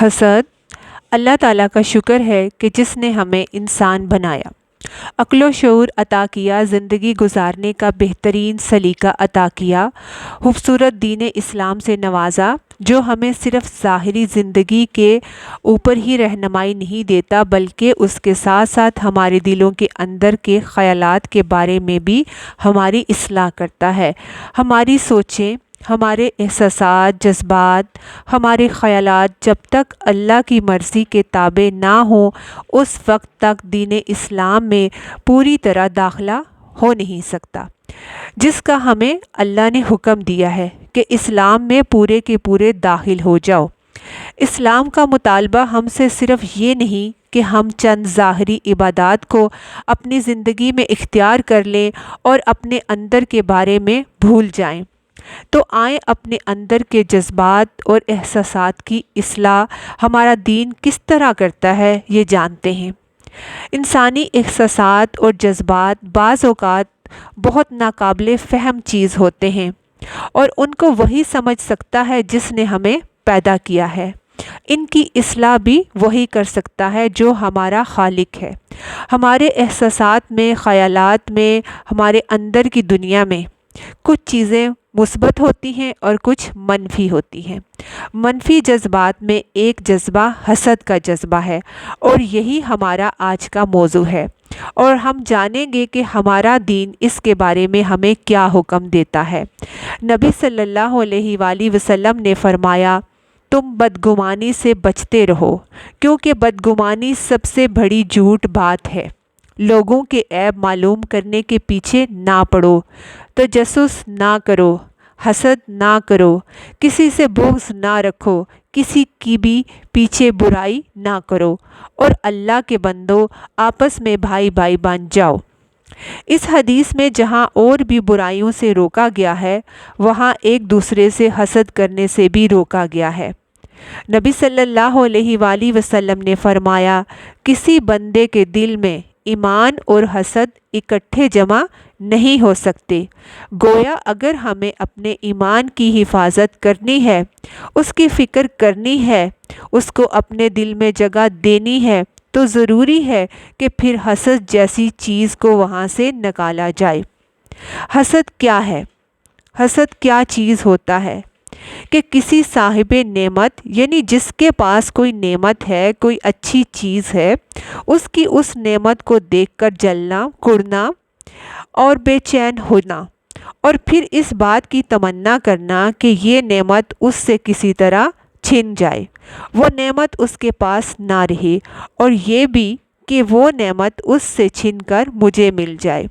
حسد۔ اللہ تعالیٰ کا شکر ہے کہ جس نے ہمیں انسان بنایا، عقل و شعور عطا کیا، زندگی گزارنے کا بہترین سلیقہ عطا کیا، خوبصورت دین اسلام سے نوازا جو ہمیں صرف ظاہری زندگی کے اوپر ہی رہنمائی نہیں دیتا بلکہ اس کے ساتھ ساتھ ہمارے دلوں کے اندر کے خیالات کے بارے میں بھی ہماری اصلاح کرتا ہے۔ ہماری سوچیں، ہمارے احساسات، جذبات، ہمارے خیالات جب تک اللہ کی مرضی کے تابع نہ ہوں اس وقت تک دین اسلام میں پوری طرح داخلہ ہو نہیں سکتا، جس کا ہمیں اللہ نے حکم دیا ہے کہ اسلام میں پورے کے پورے داخل ہو جاؤ۔ اسلام کا مطالبہ ہم سے صرف یہ نہیں کہ ہم چند ظاہری عبادات کو اپنی زندگی میں اختیار کر لیں اور اپنے اندر کے بارے میں بھول جائیں، تو آئیں اپنے اندر کے جذبات اور احساسات کی اصلاح ہمارا دین کس طرح کرتا ہے یہ جانتے ہیں۔ انسانی احساسات اور جذبات بعض اوقات بہت ناقابل فہم چیز ہوتے ہیں اور ان کو وہی سمجھ سکتا ہے جس نے ہمیں پیدا کیا ہے۔ ان کی اصلاح بھی وہی کر سکتا ہے جو ہمارا خالق ہے۔ ہمارے احساسات میں، خیالات میں، ہمارے اندر کی دنیا میں کچھ چیزیں مثبت ہوتی ہیں اور کچھ منفی ہوتی ہیں۔ منفی جذبات میں ایک جذبہ حسد کا جذبہ ہے اور یہی ہمارا آج کا موضوع ہے، اور ہم جانیں گے کہ ہمارا دین اس کے بارے میں ہمیں کیا حکم دیتا ہے۔ نبی صلی اللہ علیہ وآلہ وسلم نے فرمایا، تم بدگمانی سے بچتے رہو کیونکہ بدگمانی سب سے بڑی جھوٹ بات ہے۔ لوگوں کے عیب معلوم کرنے کے پیچھے نہ پڑو، تجسس نہ کرو، حسد نہ کرو، کسی سے بغض نہ رکھو، کسی کی بھی پیچھے برائی نہ کرو، اور اللہ کے بندو آپس میں بھائی بھائی بن جاؤ۔ اس حدیث میں جہاں اور بھی برائیوں سے روکا گیا ہے وہاں ایک دوسرے سے حسد کرنے سے بھی روکا گیا ہے۔ نبی صلی اللہ علیہ وآلہ وسلم نے فرمایا، کسی بندے کے دل میں ایمان اور حسد اکٹھے جمع نہیں ہو سکتے۔ گویا اگر ہمیں اپنے ایمان کی حفاظت کرنی ہے، اس کی فکر کرنی ہے، اس کو اپنے دل میں جگہ دینی ہے، تو ضروری ہے کہ پھر حسد جیسی چیز کو وہاں سے نکالا جائے۔ حسد کیا ہے؟ حسد کیا چیز ہوتا ہے کہ کسی صاحب نعمت، یعنی جس کے پاس کوئی نعمت ہے، کوئی اچھی چیز ہے، اس کی اس نعمت کو دیکھ کر جلنا، کڑنا اور بے چین ہونا، اور پھر اس بات کی تمنا کرنا کہ یہ نعمت اس سے کسی طرح چھن جائے، وہ نعمت اس کے پاس نہ رہے، اور یہ بھی کہ وہ نعمت اس سے چھن کر مجھے مل جائے۔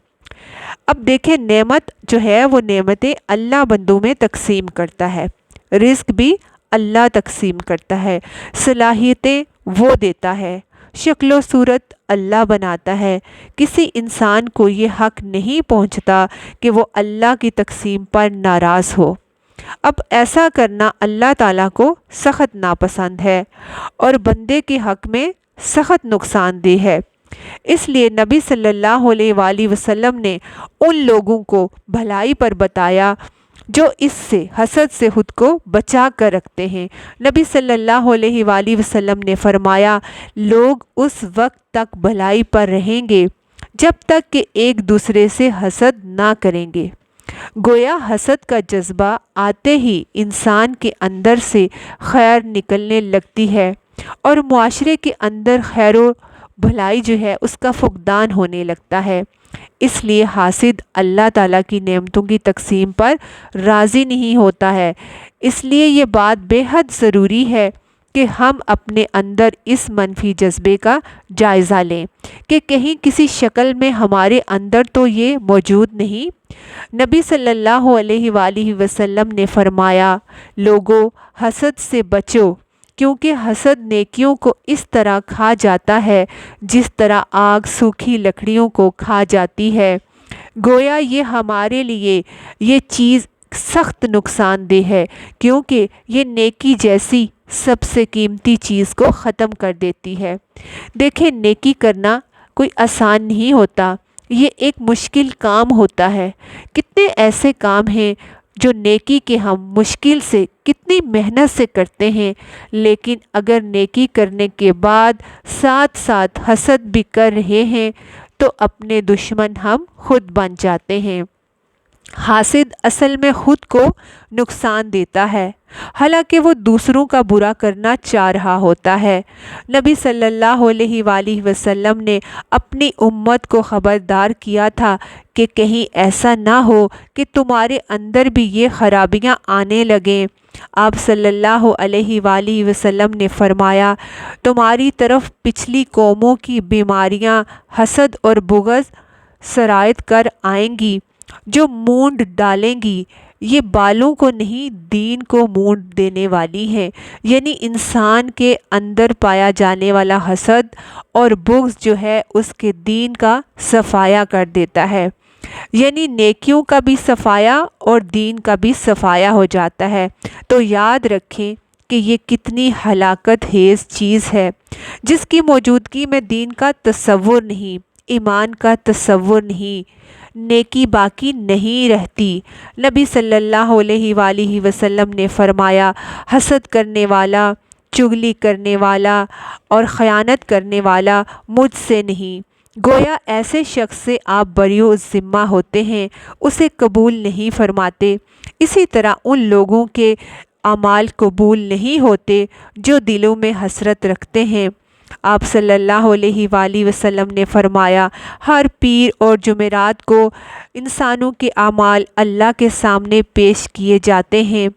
اب دیکھیں، نعمت جو ہے وہ نعمتیں اللہ بندوں میں تقسیم کرتا ہے، رزق بھی اللہ تقسیم کرتا ہے، صلاحیتیں وہ دیتا ہے، شکل و صورت اللہ بناتا ہے۔ کسی انسان کو یہ حق نہیں پہنچتا کہ وہ اللہ کی تقسیم پر ناراض ہو۔ اب ایسا کرنا اللہ تعالیٰ کو سخت ناپسند ہے اور بندے کے حق میں سخت نقصان دہ ہے۔ اس لیے نبی صلی اللہ علیہ وآلہ وسلم نے ان لوگوں کو بھلائی پر بتایا جو اس سے، حسد سے خود کو بچا کر رکھتے ہیں۔ نبی صلی اللہ علیہ وآلہ وسلم نے فرمایا، لوگ اس وقت تک بھلائی پر رہیں گے جب تک کہ ایک دوسرے سے حسد نہ کریں گے۔ گویا حسد کا جذبہ آتے ہی انسان کے اندر سے خیر نکلنے لگتی ہے اور معاشرے کے اندر خیر و بھلائی جو ہے اس کا فقدان ہونے لگتا ہے۔ اس لیے حاسد اللہ تعالیٰ کی نعمتوں کی تقسیم پر راضی نہیں ہوتا ہے۔ اس لیے یہ بات بے حد ضروری ہے کہ ہم اپنے اندر اس منفی جذبے کا جائزہ لیں کہ کہیں کسی شکل میں ہمارے اندر تو یہ موجود نہیں۔ نبی صلی اللہ علیہ وآلہ وسلم نے فرمایا، لوگو حسد سے بچو کیونکہ حسد نیکیوں کو اس طرح کھا جاتا ہے جس طرح آگ سوکھی لکڑیوں کو کھا جاتی ہے۔ گویا یہ ہمارے لیے یہ چیز سخت نقصان دہ ہے کیونکہ یہ نیکی جیسی سب سے قیمتی چیز کو ختم کر دیتی ہے۔ دیکھیں، نیکی کرنا کوئی آسان نہیں ہوتا، یہ ایک مشکل کام ہوتا ہے۔ کتنے ایسے کام ہیں جو نیکی کے ہم مشکل سے کتنی محنت سے کرتے ہیں، لیکن اگر نیکی کرنے کے بعد ساتھ ساتھ حسد بھی کر رہے ہیں تو اپنے دشمن ہم خود بن جاتے ہیں۔ حاسد اصل میں خود کو نقصان دیتا ہے، حالانکہ وہ دوسروں کا برا کرنا چاہ رہا ہوتا ہے۔ نبی صلی اللہ علیہ وآلہ وسلم نے اپنی امت کو خبردار کیا تھا کہ کہیں ایسا نہ ہو کہ تمہارے اندر بھی یہ خرابیاں آنے لگیں۔ آپ صلی اللہ علیہ وآلہ وسلم نے فرمایا، تمہاری طرف پچھلی قوموں کی بیماریاں حسد اور بغض سرایت کر آئیں گی، جو مونڈ ڈالیں گی۔ یہ بالوں کو نہیں، دین کو مونڈ دینے والی ہیں، یعنی انسان کے اندر پایا جانے والا حسد اور بغض جو ہے اس کے دین کا صفایا کر دیتا ہے، یعنی نیکیوں کا بھی صفایا اور دین کا بھی صفایا ہو جاتا ہے۔ تو یاد رکھیں کہ یہ کتنی ہلاکت خیز چیز ہے جس کی موجودگی میں دین کا تصور نہیں، ایمان کا تصور نہیں، نیکی باقی نہیں رہتی۔ نبی صلی اللہ علیہ وآلہ وسلم نے فرمایا، حسد کرنے والا، چغلی کرنے والا اور خیانت کرنے والا مجھ سے نہیں۔ گویا ایسے شخص سے آپ بری الذمہ ہوتے ہیں، اسے قبول نہیں فرماتے۔ اسی طرح ان لوگوں کے اعمال قبول نہیں ہوتے جو دلوں میں حسرت رکھتے ہیں۔ آپ صلی اللہ علیہ وآلہ وسلم نے فرمایا، ہر پیر اور جمعرات کو انسانوں کے اعمال اللہ کے سامنے پیش کیے جاتے ہیں۔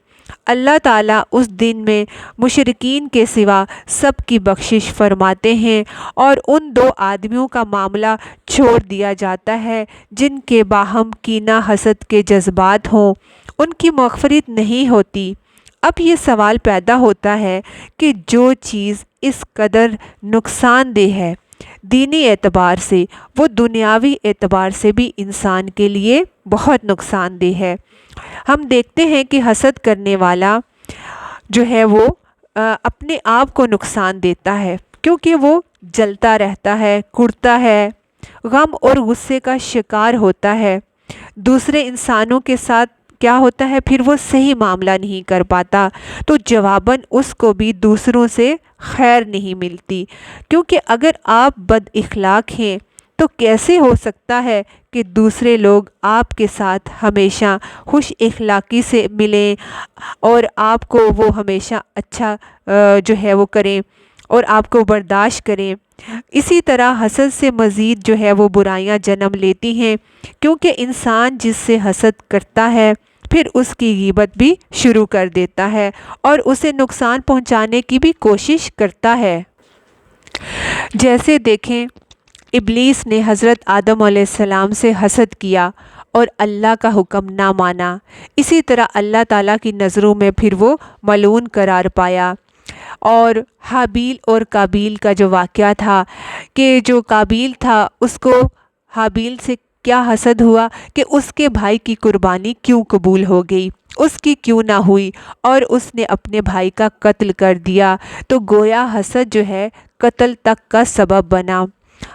اللہ تعالیٰ اس دن میں مشرکین کے سوا سب کی بخشش فرماتے ہیں اور ان دو آدمیوں کا معاملہ چھوڑ دیا جاتا ہے جن کے باہم کینہ حسد کے جذبات ہوں، ان کی مغفرت نہیں ہوتی۔ اب یہ سوال پیدا ہوتا ہے کہ جو چیز اس قدر نقصان دہ ہے دینی اعتبار سے، وہ دنیاوی اعتبار سے بھی انسان کے لیے بہت نقصان دہ ہے۔ ہم دیکھتے ہیں کہ حسد کرنے والا جو ہے وہ اپنے آپ کو نقصان دیتا ہے، کیونکہ وہ جلتا رہتا ہے، کڑتا ہے، غم اور غصے کا شکار ہوتا ہے۔ دوسرے انسانوں کے ساتھ کیا ہوتا ہے، پھر وہ صحیح معاملہ نہیں کر پاتا، تو جواباً اس کو بھی دوسروں سے خیر نہیں ملتی، کیونکہ اگر آپ بد اخلاق ہیں تو کیسے ہو سکتا ہے کہ دوسرے لوگ آپ کے ساتھ ہمیشہ خوش اخلاقی سے ملیں اور آپ کو وہ ہمیشہ اچھا جو ہے وہ کریں اور آپ کو برداشت کریں۔ اسی طرح حسد سے مزید جو ہے وہ برائیاں جنم لیتی ہیں، کیونکہ انسان جس سے حسد کرتا ہے پھر اس کی غیبت بھی شروع کر دیتا ہے اور اسے نقصان پہنچانے کی بھی کوشش کرتا ہے۔ جیسے دیکھیں، ابلیس نے حضرت آدم علیہ السلام سے حسد کیا اور اللہ کا حکم نہ مانا، اسی طرح اللہ تعالیٰ کی نظروں میں پھر وہ ملعون قرار پایا۔ اور حابیل اور قابیل کا جو واقعہ تھا کہ جو قابیل تھا اس کو حابیل سے کیا حسد ہوا کہ اس کے بھائی کی قربانی کیوں قبول ہو گئی، اس کی کیوں نہ ہوئی، اور اس نے اپنے بھائی کا قتل کر دیا۔ تو گویا حسد جو ہے قتل تک کا سبب بنا۔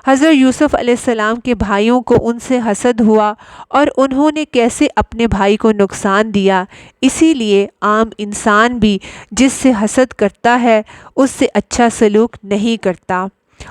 حضرت یوسف علیہ السلام کے بھائیوں کو ان سے حسد ہوا اور انہوں نے کیسے اپنے بھائی کو نقصان دیا۔ اسی لیے عام انسان بھی جس سے حسد کرتا ہے اس سے اچھا سلوک نہیں کرتا،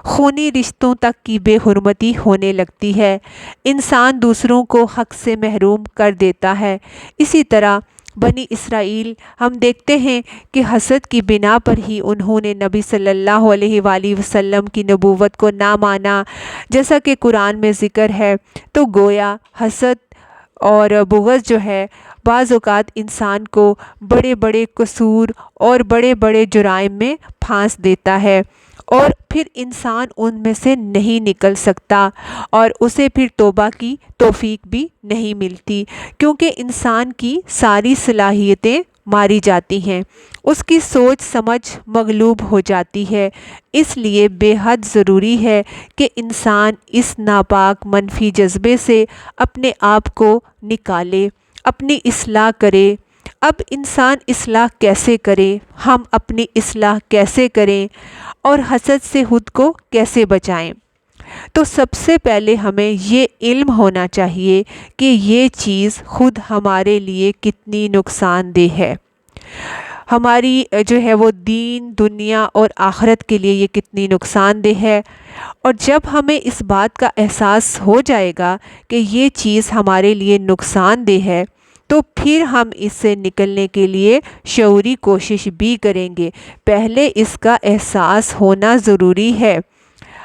خونی رشتوں تک کی بے حرمتی ہونے لگتی ہے، انسان دوسروں کو حق سے محروم کر دیتا ہے۔ اسی طرح بنی اسرائیل ہم دیکھتے ہیں کہ حسد کی بنا پر ہی انہوں نے نبی صلی اللہ علیہ وآلہ وسلم کی نبوت کو نہ مانا، جیسا کہ قرآن میں ذکر ہے۔ تو گویا حسد اور بغض جو ہے بعض اوقات انسان کو بڑے بڑے قصور اور بڑے بڑے جرائم میں پھانس دیتا ہے اور پھر انسان ان میں سے نہیں نکل سکتا اور اسے پھر توبہ کی توفیق بھی نہیں ملتی، کیونکہ انسان کی ساری صلاحیتیں ماری جاتی ہیں، اس کی سوچ سمجھ مغلوب ہو جاتی ہے۔ اس لیے بے حد ضروری ہے کہ انسان اس ناپاک منفی جذبے سے اپنے آپ کو نکالے، اپنی اصلاح کرے۔ اب انسان اصلاح کیسے کرے، ہم اپنی اصلاح کیسے کریں اور حسد سے خود کو کیسے بچائیں؟ تو سب سے پہلے ہمیں یہ علم ہونا چاہیے کہ یہ چیز خود ہمارے لیے کتنی نقصان دہ ہے، ہماری جو ہے وہ دین دنیا اور آخرت کے لیے یہ کتنی نقصان دہ ہے۔ اور جب ہمیں اس بات کا احساس ہو جائے گا کہ یہ چیز ہمارے لیے نقصان دہ ہے، تو پھر ہم اس سے نکلنے کے لیے شعوری کوشش بھی کریں گے۔ پہلے اس کا احساس ہونا ضروری ہے۔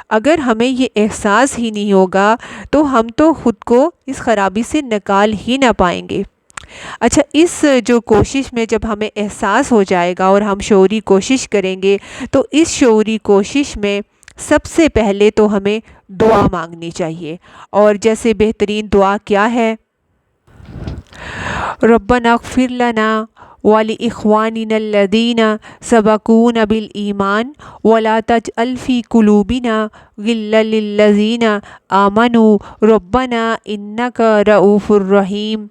اگر ہمیں یہ احساس ہی نہیں ہوگا تو ہم تو خود کو اس خرابی سے نکال ہی نہ پائیں گے۔ اچھا، اس جو کوشش میں جب ہمیں احساس ہو جائے گا اور ہم شعوری کوشش کریں گے، تو اس شعوری کوشش میں سب سے پہلے تو ہمیں دعا مانگنی چاہیے۔ اور جیسے بہترین دعا کیا ہے؟ ربنا اغفر لنا ولإخواننا الذين سبقونا بالإيمان ولا تجعل في قلوبنا غلا للذين آمنوا ربنا إنك رؤوف رحيم۔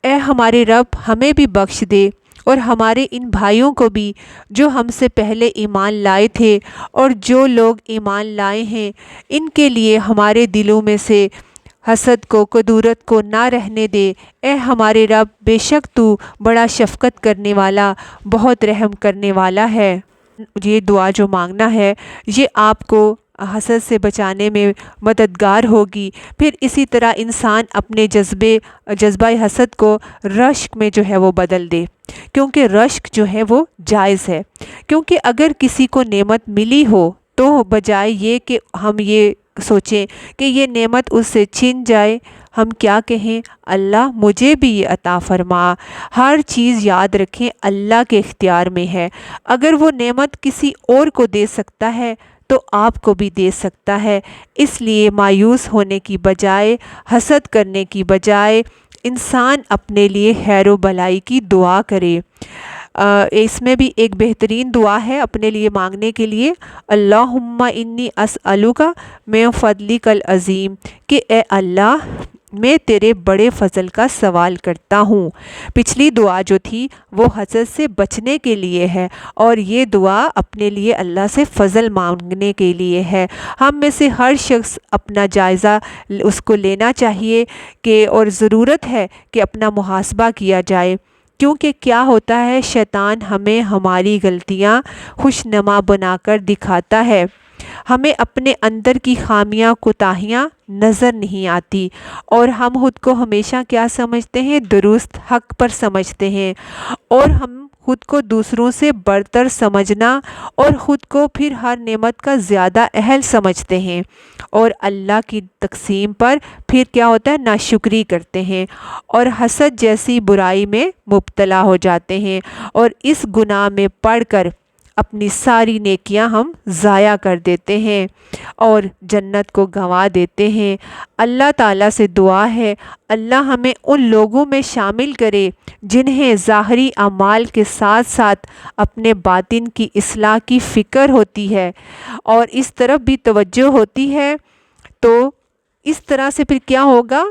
اے ہمارے رب، ہمیں بھی بخش دے اور ہمارے ان بھائیوں کو بھی جو ہم سے پہلے ایمان لائے تھے، اور جو لوگ ایمان لائے ہیں ان کے لیے ہمارے دلوں میں سے حسد کو، کدورت کو نہ رہنے دے۔ اے ہمارے رب، بے شک تو بڑا شفقت کرنے والا، بہت رحم کرنے والا ہے۔ یہ دعا جو مانگنا ہے یہ آپ کو حسد سے بچانے میں مددگار ہوگی۔ پھر اسی طرح انسان اپنے جذبہ حسد کو رشک میں جو ہے وہ بدل دے، کیونکہ رشک جو ہے وہ جائز ہے۔ کیونکہ اگر کسی کو نعمت ملی ہو تو بجائے یہ کہ ہم یہ سوچیں کہ یہ نعمت اس سے چھن جائے، ہم کیا کہیں؟ اللہ مجھے بھی یہ عطا فرما۔ ہر چیز یاد رکھیں اللہ کے اختیار میں ہے۔ اگر وہ نعمت کسی اور کو دے سکتا ہے تو آپ کو بھی دے سکتا ہے۔ اس لیے مایوس ہونے کی بجائے، حسد کرنے کی بجائے انسان اپنے لیے خیر و بھلائی کی دعا کرے۔ اس میں بھی ایک بہترین دعا ہے اپنے لیے مانگنے کے لیے، اللہم انی اسألک من فضلک العظیم، کہ اے اللہ میں تیرے بڑے فضل کا سوال کرتا ہوں۔ پچھلی دعا جو تھی وہ حسد سے بچنے کے لیے ہے، اور یہ دعا اپنے لیے اللہ سے فضل مانگنے کے لیے ہے۔ ہم میں سے ہر شخص اپنا جائزہ اس کو لینا چاہیے کہ، اور ضرورت ہے کہ اپنا محاسبہ کیا جائے، کیونکہ کیا ہوتا ہے، شیطان ہمیں ہماری غلطیاں خوشنما بنا کر دکھاتا ہے۔ ہمیں اپنے اندر کی خامیاں، کوتاہیاں نظر نہیں آتی، اور ہم خود کو ہمیشہ کیا سمجھتے ہیں؟ درست، حق پر سمجھتے ہیں، اور ہم خود کو دوسروں سے برتر سمجھنا اور خود کو پھر ہر نعمت کا زیادہ اہل سمجھتے ہیں، اور اللہ کی تقسیم پر پھر کیا ہوتا ہے؟ ناشکری کرتے ہیں، اور حسد جیسی برائی میں مبتلا ہو جاتے ہیں، اور اس گناہ میں پڑ کر اپنی ساری نیکیاں ہم ضائع کر دیتے ہیں اور جنت کو گنوا دیتے ہیں۔ اللہ تعالیٰ سے دعا ہے اللہ ہمیں ان لوگوں میں شامل کرے جنہیں ظاہری اعمال کے ساتھ ساتھ اپنے باطن کی اصلاح کی فکر ہوتی ہے اور اس طرف بھی توجہ ہوتی ہے۔ تو اس طرح سے پھر کیا ہوگا؟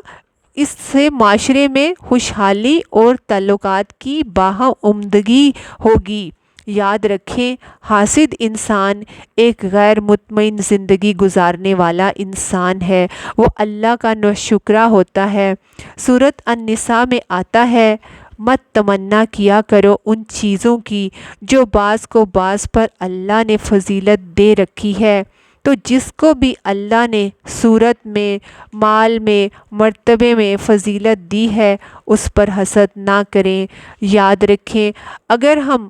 اس سے معاشرے میں خوشحالی اور تعلقات کی باہم عمدگی ہوگی۔ یاد رکھیں، حاسد انسان ایک غیر مطمئن زندگی گزارنے والا انسان ہے، وہ اللہ کا ناشکرا ہوتا ہے۔ سورۃ النساء میں آتا ہے، مت تمنا کیا کرو ان چیزوں کی جو بعض کو بعض پر اللہ نے فضیلت دے رکھی ہے، تو جس کو بھی اللہ نے صورت میں، مال میں، مرتبے میں فضیلت دی ہے اس پر حسد نہ کریں۔ یاد رکھیں، اگر ہم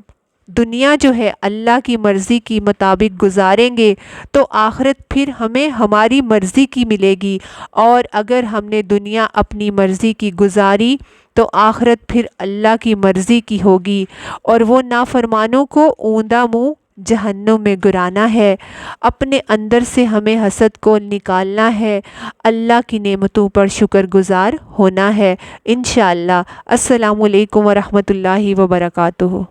دنیا جو ہے اللہ کی مرضی کی مطابق گزاریں گے تو آخرت پھر ہمیں ہماری مرضی کی ملے گی، اور اگر ہم نے دنیا اپنی مرضی کی گزاری تو آخرت پھر اللہ کی مرضی کی ہوگی، اور وہ نافرمانوں کو اوندا منہ جہنم میں گرانا ہے۔ اپنے اندر سے ہمیں حسد کو نکالنا ہے، اللہ کی نعمتوں پر شکر گزار ہونا ہے۔ انشاءاللہ۔ السلام علیکم ورحمۃ اللہ وبرکاتہ۔